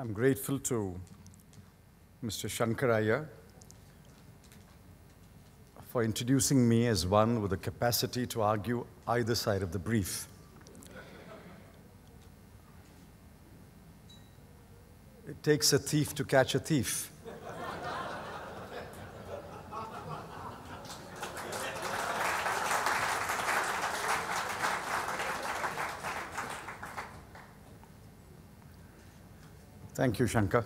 I'm grateful to Mr. Shankaraya for introducing me as one with the capacity to argue either side of the brief. It takes a thief to catch a thief. Thank you, Shankar.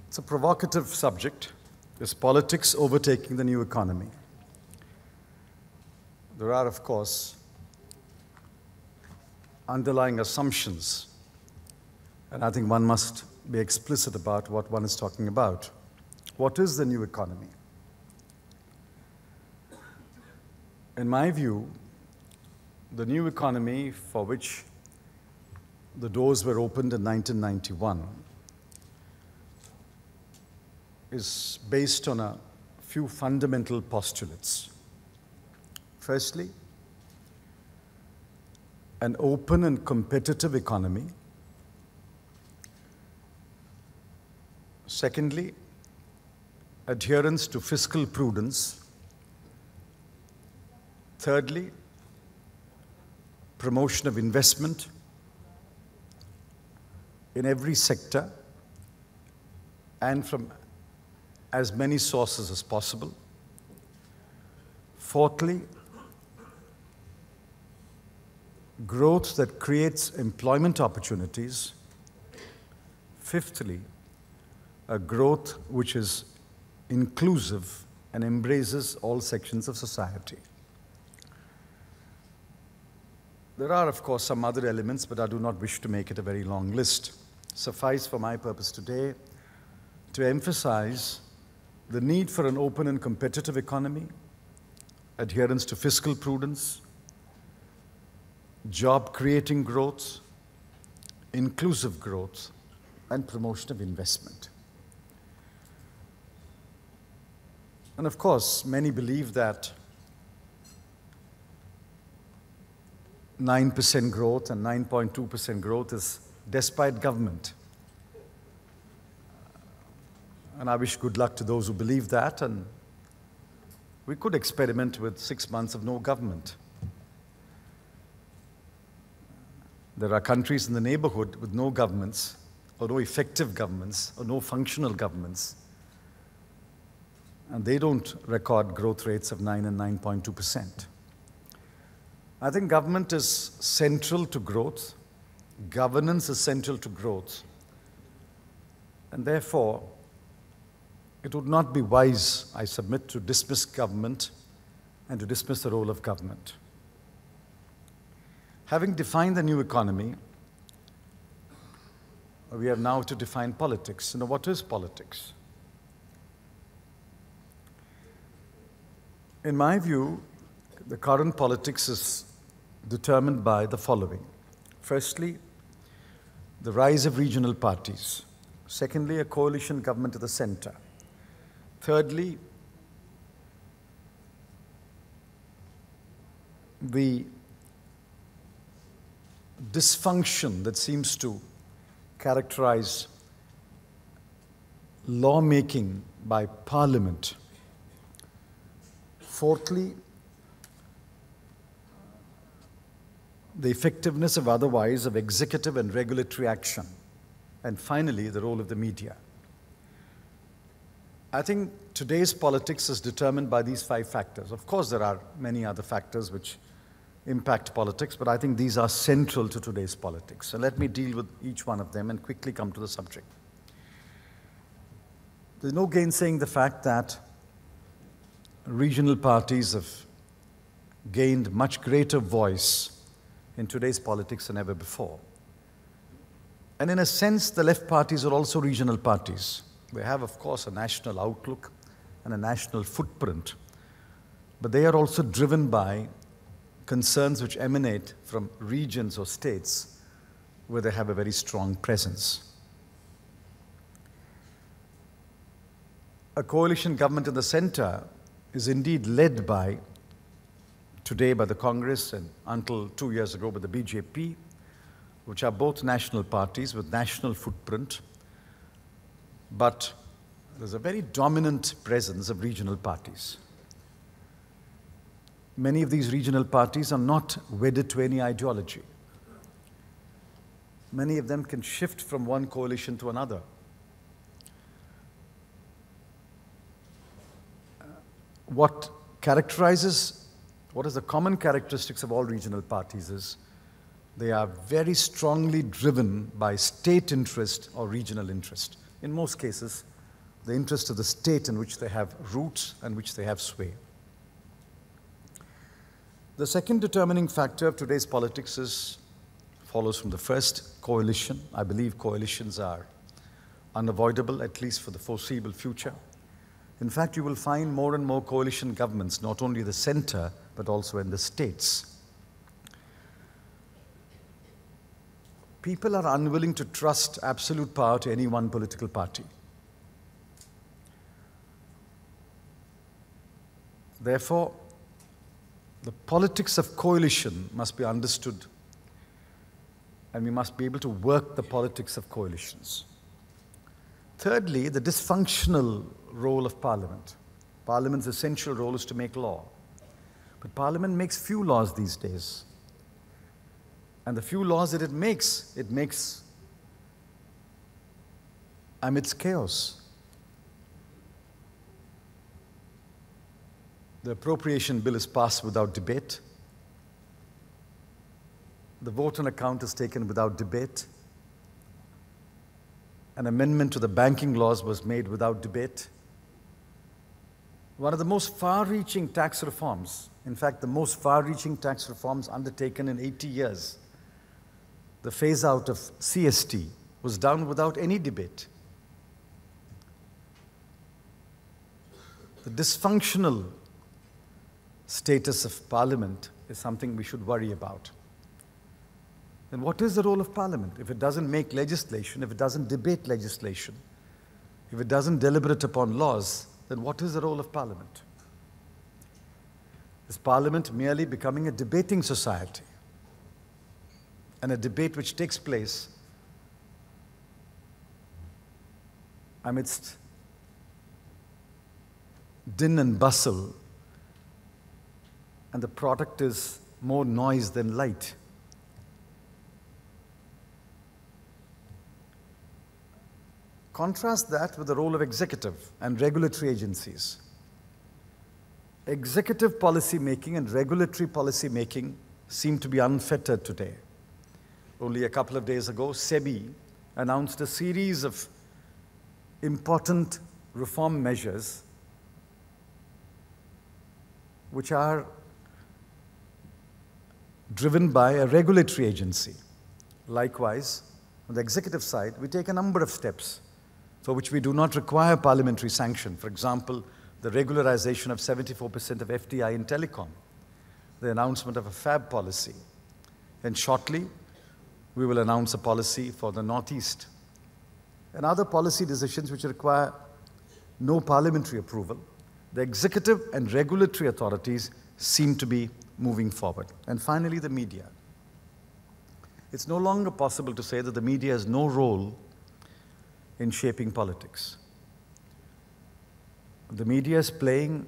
It's a provocative subject. Is politics overtaking the new economy? There are, of course, underlying assumptions, and I think one must be explicit about what one is talking about. What is the new economy? In my view, the new economy for which the doors were opened in 1991 is based on a few fundamental postulates. Firstly, an open and competitive economy. Secondly, adherence to fiscal prudence. Thirdly, promotion of investment in every sector and from as many sources as possible. Fourthly, growth that creates employment opportunities. Fifthly, a growth which is inclusive and embraces all sections of society. There are, of course, some other elements, but I do not wish to make it a very long list. Suffice for my purpose today to emphasize the need for an open and competitive economy, adherence to fiscal prudence, job-creating growth, inclusive growth, and promotion of investment. And of course, many believe that 9% growth and 9.2% growth is despite government. And I wish good luck to those who believe that, and we could experiment with 6 months of no government. There are countries in the neighborhood with no governments, or no effective governments, or no functional governments, and they don't record growth rates of 9 and 9.2%. I think government is central to growth. Governance is central to growth. And therefore, it would not be wise, I submit, to dismiss government and to dismiss the role of government. Having defined the new economy, we have now to define politics. You know, what is politics? In my view, the current politics is determined by the following. Firstly, the rise of regional parties. Secondly, a coalition government at the center. Thirdly, the dysfunction that seems to characterize lawmaking by parliament. Fourthly, the effectiveness of otherwise of executive and regulatory action. And finally, the role of the media. I think today's politics is determined by these 5 factors. Of course, there are many other factors which impact politics, but I think these are central to today's politics. So let me deal with each one of them and quickly come to the subject. There's no gainsaying the fact that regional parties have gained much greater voice in today's politics than ever before. And in a sense, the left parties are also regional parties. They have, of course, a national outlook and a national footprint, but they are also driven by concerns which emanate from regions or states where they have a very strong presence. A coalition government in the center is indeed led by today by the Congress and until 2 years ago by the BJP, which are both national parties with national footprint, but there's a very dominant presence of regional parties. Many of these regional parties are not wedded to any ideology. Many of them can shift from one coalition to another. What is the common characteristics of all regional parties is they are very strongly driven by state interest or regional interest. In most cases, the interest of the state in which they have roots and which they have sway. The second determining factor of today's politics follows from the first, coalition. I believe coalitions are unavoidable, at least for the foreseeable future. In fact, you will find more and more coalition governments, not only the center, but also in the states. People are unwilling to trust absolute power to any one political party. Therefore, the politics of coalition must be understood, and we must be able to work the politics of coalitions. Thirdly, the dysfunctional role of Parliament. Parliament's essential role is to make law. But Parliament makes few laws these days. And the few laws that it makes amidst chaos. The appropriation bill is passed without debate. The vote on account is taken without debate. An amendment to the banking laws was made without debate. One of the most far-reaching tax reforms, in fact, the most far-reaching tax reforms undertaken in 80 years, the phase-out of CST, was done without any debate. The dysfunctional status of Parliament is something we should worry about. Then what is the role of Parliament? If it doesn't make legislation, if it doesn't debate legislation, if it doesn't deliberate upon laws, then what is the role of Parliament? Is Parliament merely becoming a debating society? And a debate which takes place amidst din and bustle, and the product is more noise than light. Contrast that with the role of executive and regulatory agencies. Executive policy making and regulatory policy making seem to be unfettered today. Only a couple of days ago, SEBI announced a series of important reform measures which are driven by a regulatory agency. Likewise, on the executive side, we take a number of steps for which we do not require parliamentary sanction. For example, the regularization of 74% of FDI in telecom, the announcement of a FAB policy. And shortly, we will announce a policy for the Northeast. And other policy decisions which require no parliamentary approval. The executive and regulatory authorities seem to be moving forward. And finally, the media. It's no longer possible to say that the media has no role in shaping politics. The media is playing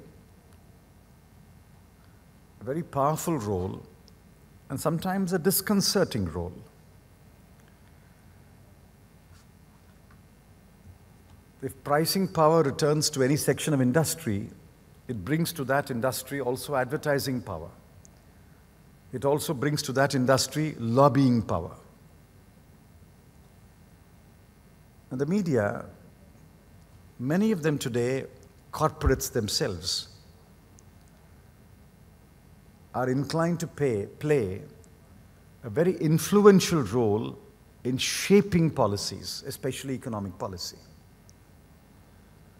a very powerful role and sometimes a disconcerting role. If pricing power returns to any section of industry, it brings to that industry also advertising power. It also brings to that industry lobbying power. And the media, many of them today, corporates themselves, are inclined to play a very influential role in shaping policies, especially economic policy.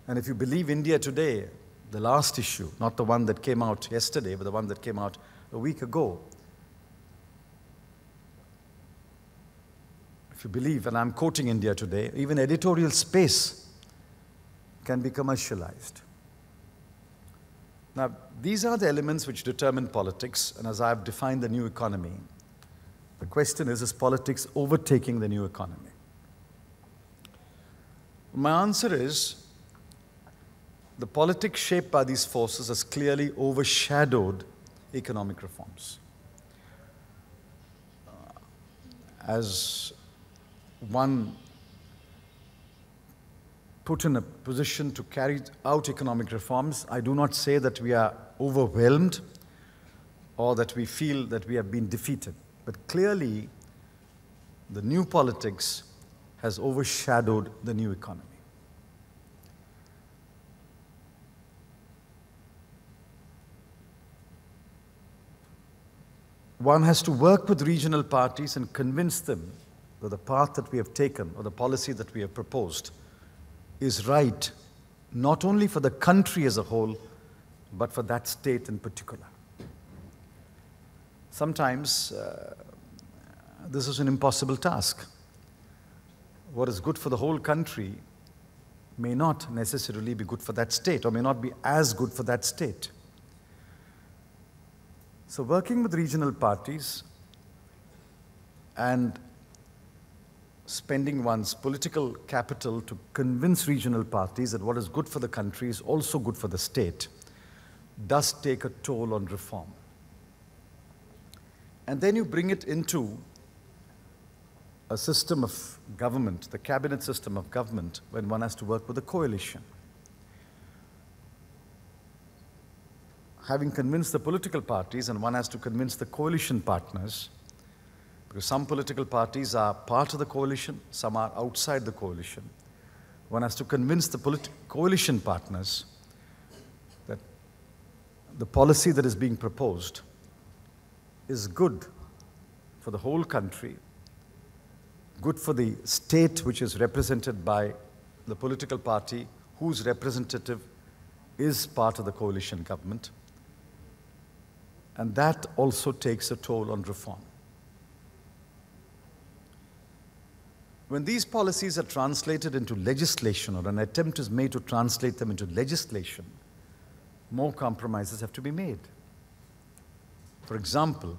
And if you believe India Today, the last issue, not the one that came out yesterday, but the one that came out a week ago, if you believe, and I'm quoting India Today, even editorial space can be commercialized. Now, these are the elements which determine politics, and as I've defined the new economy, the question is politics overtaking the new economy? My answer is, the politics shaped by these forces has clearly overshadowed economic reforms. As one put in a position to carry out economic reforms, I do not say that we are overwhelmed or that we feel that we have been defeated. But clearly, the new politics has overshadowed the new economy. One has to work with regional parties and convince them that the path that we have taken or the policy that we have proposed is right, not only for the country as a whole, but for that state in particular. Sometimes this is an impossible task. What is good for the whole country may not necessarily be good for that state, or may not be as good for that state. So working with regional parties and spending one's political capital to convince regional parties that what is good for the country is also good for the state does take a toll on reform. And then you bring it into a system of government, the cabinet system of government, when one has to work with a coalition. Having convinced the political parties, and one has to convince the coalition partners, because some political parties are part of the coalition, some are outside the coalition. One has to convince the coalition partners that the policy that is being proposed is good for the whole country, good for the state which is represented by the political party whose representative is part of the coalition government. And that also takes a toll on reform. When these policies are translated into legislation, or an attempt is made to translate them into legislation, more compromises have to be made. For example,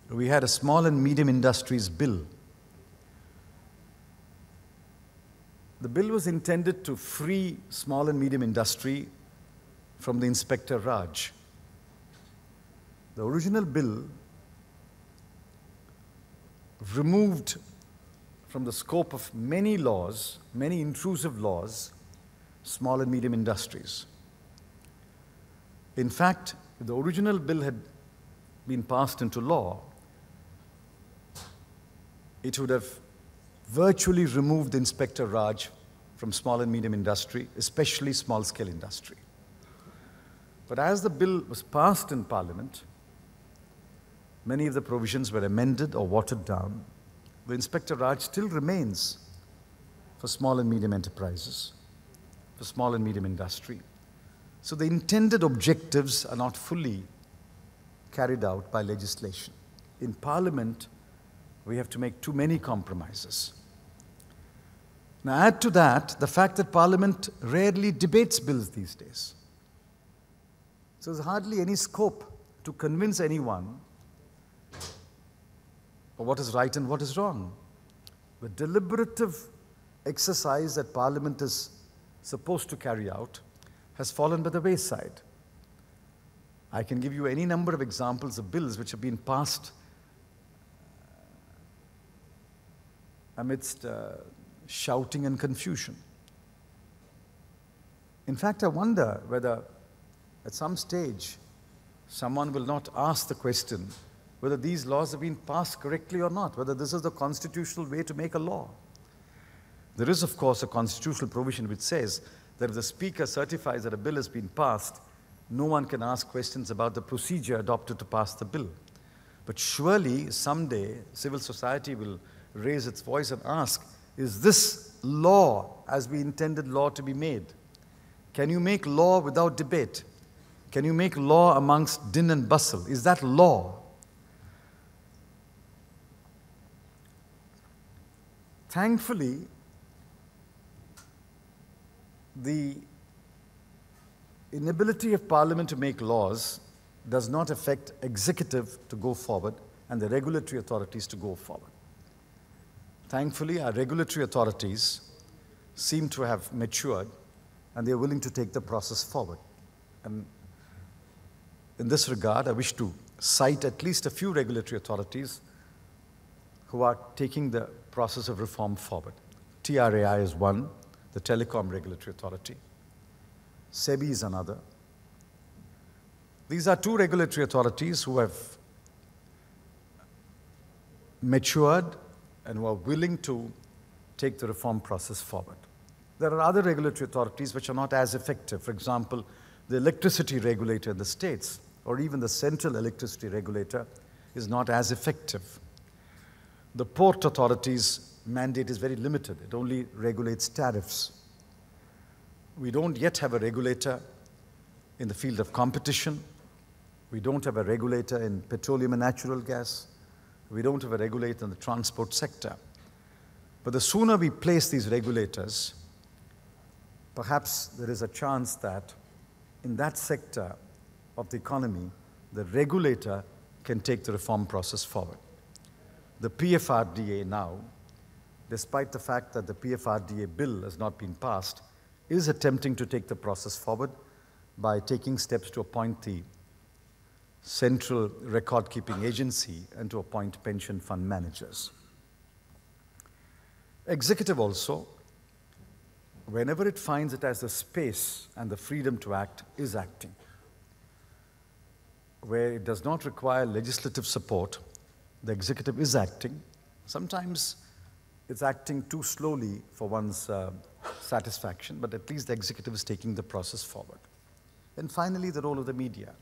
we had a small and medium industries bill. The bill was intended to free small and medium industry from the Inspector Raj. The original bill removed from the scope of many laws, many intrusive laws, small and medium industries. In fact, if the original bill had been passed into law, it would have virtually removed the Inspector Raj from small and medium industry, especially small-scale industry. But as the bill was passed in Parliament, many of the provisions were amended or watered down. The Inspector Raj still remains for small and medium enterprises, for small and medium industry. So the intended objectives are not fully carried out by legislation. In Parliament, we have to make too many compromises. Now add to that the fact that Parliament rarely debates bills these days. So there's hardly any scope to convince anyone of what is right and what is wrong. The deliberative exercise that Parliament is supposed to carry out has fallen by the wayside. I can give you any number of examples of bills which have been passed amidst shouting and confusion. In fact, I wonder whether at some stage someone will not ask the question whether these laws have been passed correctly or not, whether this is the constitutional way to make a law. There is, of course, a constitutional provision which says that if the Speaker certifies that a bill has been passed, no one can ask questions about the procedure adopted to pass the bill. But surely, someday, civil society will raise its voice and ask, is this law as we intended law to be made? Can you make law without debate? Can you make law amongst din and bustle? Is that law? Thankfully, the inability of Parliament to make laws does not affect executive to go forward and the regulatory authorities to go forward. Thankfully, our regulatory authorities seem to have matured and they are willing to take the process forward. And in this regard, I wish to cite at least a few regulatory authorities who are taking the process of reform forward. TRAI is one, the Telecom Regulatory Authority. SEBI is another. These are two regulatory authorities who have matured and who are willing to take the reform process forward. There are other regulatory authorities which are not as effective. For example, the electricity regulator in the states, or even the central electricity regulator, is not as effective. The port authority's mandate is very limited. It only regulates tariffs. We don't yet have a regulator in the field of competition. We don't have a regulator in petroleum and natural gas. We don't have a regulator in the transport sector. But the sooner we place these regulators, perhaps there is a chance that in that sector of the economy, the regulator can take the reform process forward. The PFRDA now, despite the fact that the PFRDA bill has not been passed, is attempting to take the process forward by taking steps to appoint the central record-keeping agency and to appoint pension fund managers. Executive also, whenever it finds it has the space and the freedom to act, is acting. Where it does not require legislative support, the executive is acting. Sometimes it's acting too slowly for one's satisfaction, but at least the executive is taking the process forward. And finally, the role of the media.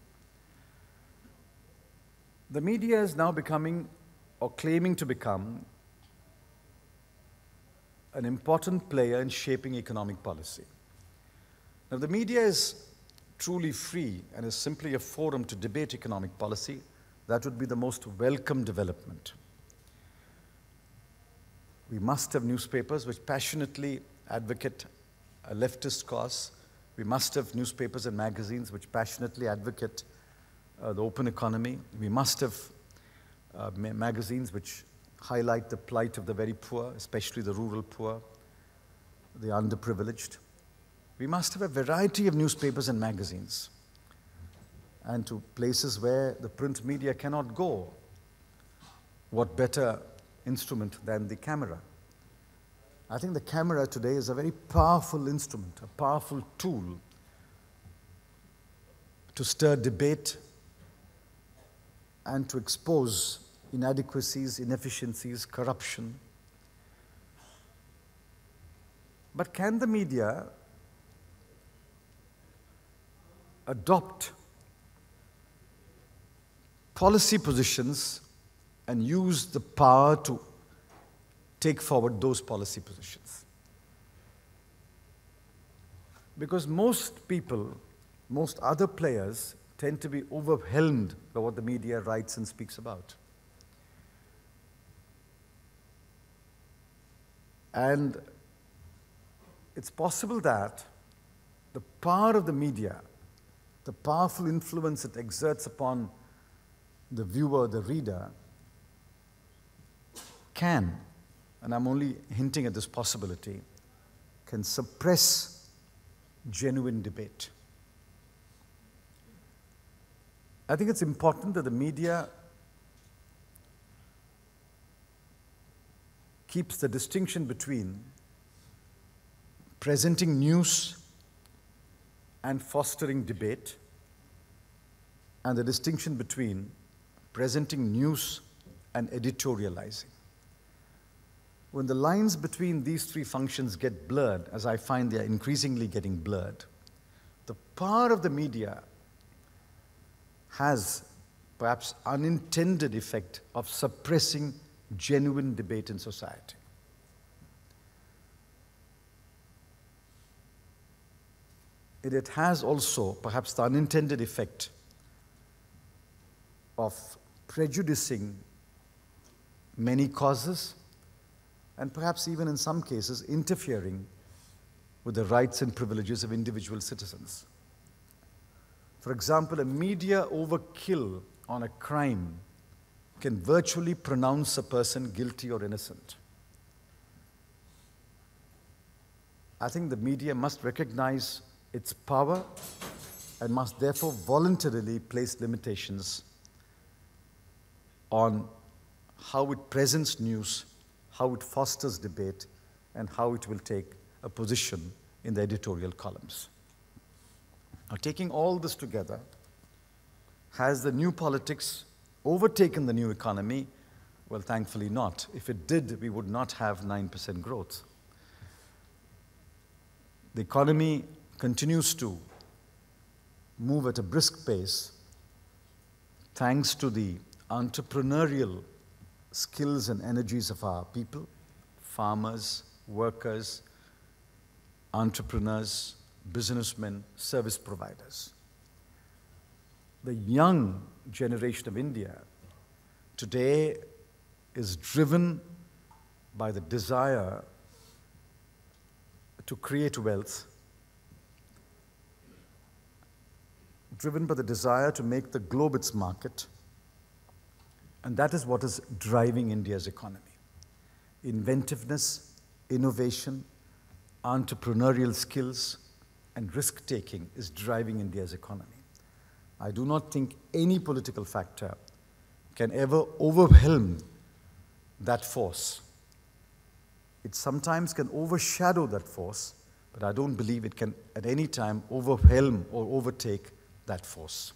The media is now becoming, or claiming to become, an important player in shaping economic policy. Now, if the media is truly free and is simply a forum to debate economic policy, that would be the most welcome development. We must have newspapers which passionately advocate a leftist cause. We must have newspapers and magazines which passionately advocate the open economy. We must have magazines which highlight the plight of the very poor, especially the rural poor, the underprivileged. We must have a variety of newspapers and magazines, and to places where the print media cannot go. What better instrument than the camera? I think the camera today is a very powerful instrument, a powerful tool to stir debate and to expose inadequacies, inefficiencies, corruption. But can the media adopt policy positions and use the power to take forward those policy positions? Because most people, most other players tend to be overwhelmed by what the media writes and speaks about. And it's possible that the power of the media, the powerful influence it exerts upon the viewer, the reader, can, and I'm only hinting at this possibility, can suppress genuine debate. I think it's important that the media keeps the distinction between presenting news and fostering debate, and the distinction between presenting news and editorializing. When the lines between these three functions get blurred, as I find they are increasingly getting blurred, the power of the media has perhaps unintended effect of suppressing genuine debate in society. It has also perhaps the unintended effect of prejudicing many causes, and perhaps even in some cases interfering with the rights and privileges of individual citizens. For example, a media overkill on a crime can virtually pronounce a person guilty or innocent. I think the media must recognize its power and must therefore voluntarily place limitations on how it presents news, how it fosters debate, and how it will take a position in the editorial columns. Now, taking all this together, has the new politics overtaken the new economy? Well, thankfully not. If it did, we would not have 9% growth. The economy continues to move at a brisk pace thanks to the entrepreneurial skills and energies of our people, farmers, workers, entrepreneurs, businessmen, service providers. The young generation of India today is driven by the desire to create wealth, driven by the desire to make the globe its market, and that is what is driving India's economy. Inventiveness, innovation, entrepreneurial skills, and risk-taking is driving India's economy. I do not think any political factor can ever overwhelm that force. It sometimes can overshadow that force, but I don't believe it can at any time overwhelm or overtake that force.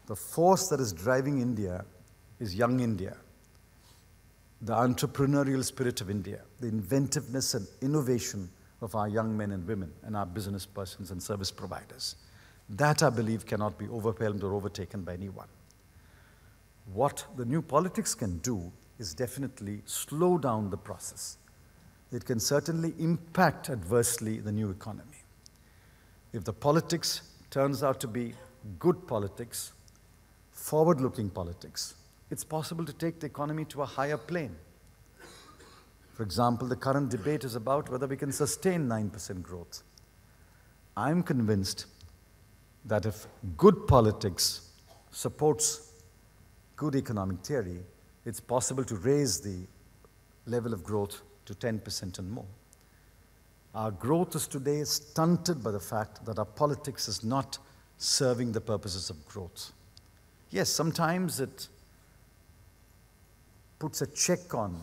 The force that is driving India is young India, the entrepreneurial spirit of India, the inventiveness and innovation of our young men and women and our business persons and service providers. That, I believe, cannot be overwhelmed or overtaken by anyone. What the new politics can do is definitely slow down the process. It can certainly impact adversely the new economy. If the politics turns out to be good politics, forward-looking politics, it's possible to take the economy to a higher plane. For example, the current debate is about whether we can sustain 9% growth. I'm convinced that if good politics supports good economic theory, it's possible to raise the level of growth to 10% and more. Our growth is today stunted by the fact that our politics is not serving the purposes of growth. Yes, sometimes it puts a check on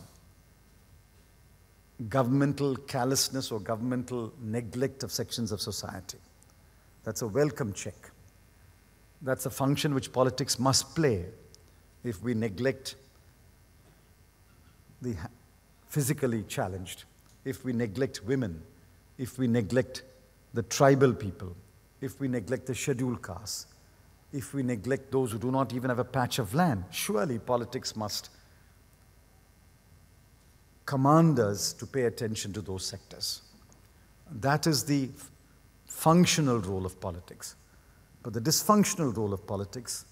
governmental callousness or governmental neglect of sections of society. That's a welcome check. That's a function which politics must play if we neglect the physically challenged, if we neglect women, if we neglect the tribal people, if we neglect the scheduled castes, if we neglect those who do not even have a patch of land. Surely politics must command us to pay attention to those sectors. That is the functional role of politics. But the dysfunctional role of politics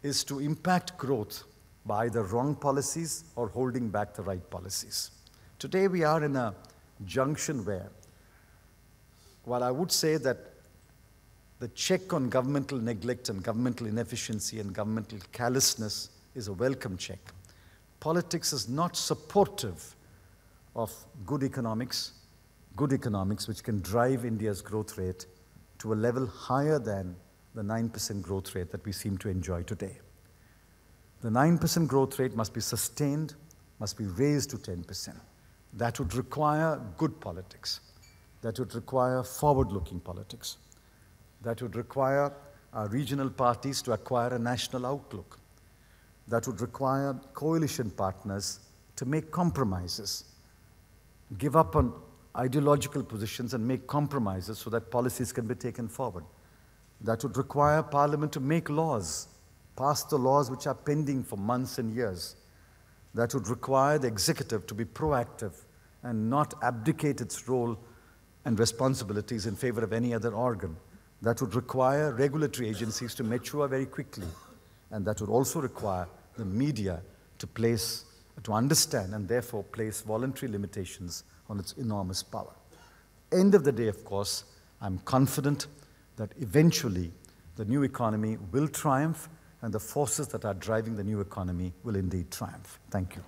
is to impact growth by either wrong policies or holding back the right policies. Today we are in a junction where, while I would say that the check on governmental neglect and governmental inefficiency and governmental callousness is a welcome check, politics is not supportive of good economics which can drive India's growth rate to a level higher than the 9% growth rate that we seem to enjoy today. The 9% growth rate must be sustained, must be raised to 10%. That would require good politics. That would require forward-looking politics. That would require our regional parties to acquire a national outlook. That would require coalition partners to make compromises, give up on ideological positions and make compromises so that policies can be taken forward. That would require Parliament to make laws, pass the laws which are pending for months and years. That would require the executive to be proactive and not abdicate its role and responsibilities in favor of any other organ. That would require regulatory agencies to mature very quickly. And that would also require the media to understand and therefore place voluntary limitations on its enormous power. End of the day, of course, I'm confident that eventually the new economy will triumph, and the forces that are driving the new economy will indeed triumph. Thank you.